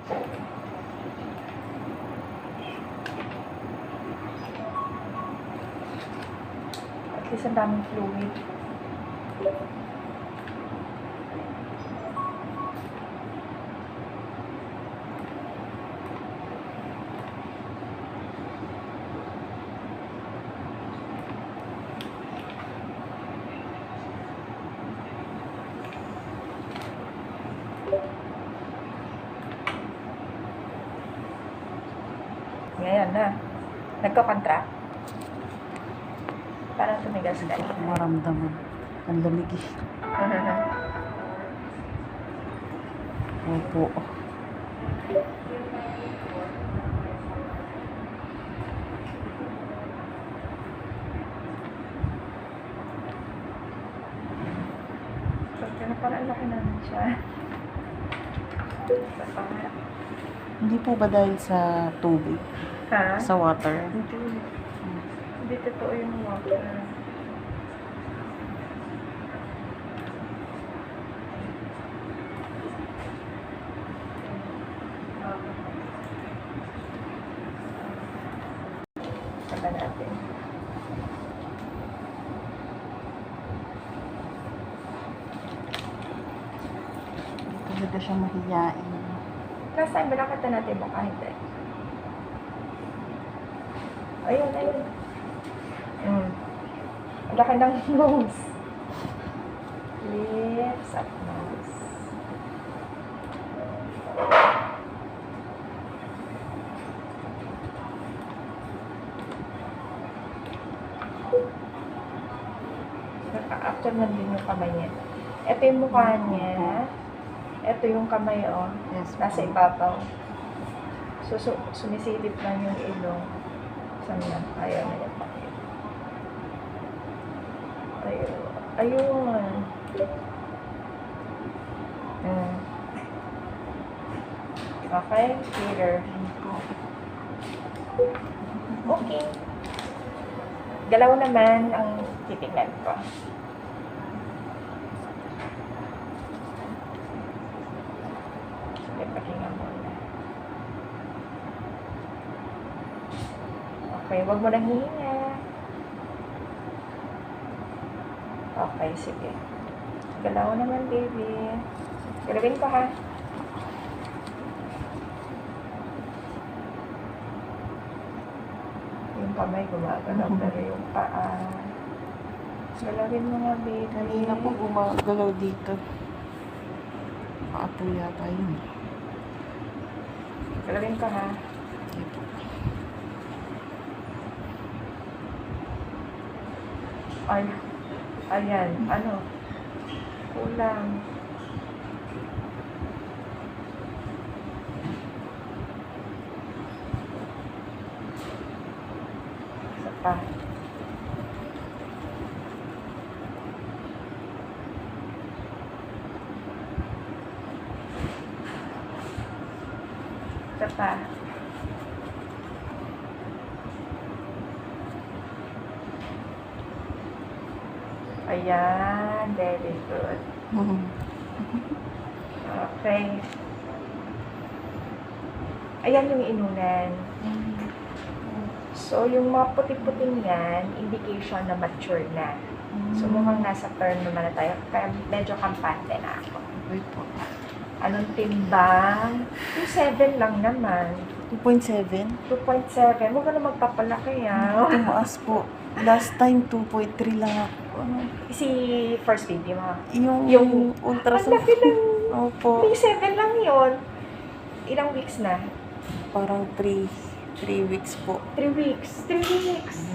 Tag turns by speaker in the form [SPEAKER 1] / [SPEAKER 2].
[SPEAKER 1] At least ang daming fluid. Ngayon na. Nagko-contract. Parang tumigas ka.
[SPEAKER 2] Maramdaman. Ang lamig eh. Opo.
[SPEAKER 1] Kasi na parang laki naman siya.
[SPEAKER 2] Hindi po ba dahil sa tubig?
[SPEAKER 1] Ha?
[SPEAKER 2] Sa water?
[SPEAKER 1] Hindi. Hindi totoo yung water. Saka natin.
[SPEAKER 2] Hindi talaga siya mahiyain.
[SPEAKER 1] Last time, balakatan natin mukha, hindi. Ayun, ayun. Ang laki ng nose. Lips at nose. After nun din yung kamay niya. Ito yung mukha niya. Ito yung kamay, oh.
[SPEAKER 2] Yes,
[SPEAKER 1] Nasa ibabaw. So, sumisilip lang yung ilong. Saan yan? Ayaw na yan. Ayun. Ayun. Okay, Peter. Okay. Galaw naman ang titignan ko. Sige, pahinga muna. Okay, wag mo nang hihinga. Okay, sige. Galaw naman, baby. Galawin ko, ha? Yung kamay gumagalaw, pero yung paa. Galawin mo nga, baby.
[SPEAKER 2] Kanina po gumagalaw dito. Maapo yata yun.
[SPEAKER 1] Galawin ko, ha?
[SPEAKER 2] Okay po.
[SPEAKER 1] Ay, ayan, ano? Kulang. Isa pa. Isa pa. Ayan, very good. Okay. Ayan yung inunan. So, yung mga puti-puting yan, indication na mature na. So, mukhang nasa term naman na tayo. Kaya medyo kampante na ako.
[SPEAKER 2] Okay po.
[SPEAKER 1] Anong timbang? 2.7 lang naman.
[SPEAKER 2] 2.7?
[SPEAKER 1] 2.7. Huwag ka na magpapalaki, ah.
[SPEAKER 2] Tumaas po. Last time, 2.3 lang ako.
[SPEAKER 1] Si first baby mo.
[SPEAKER 2] Yung
[SPEAKER 1] Ang
[SPEAKER 2] ultrasound.
[SPEAKER 1] laki lang.
[SPEAKER 2] Opo.
[SPEAKER 1] 3.7 lang yun. Ilang weeks na?
[SPEAKER 2] Parang 3 weeks po.
[SPEAKER 1] 3 weeks. 3 weeks.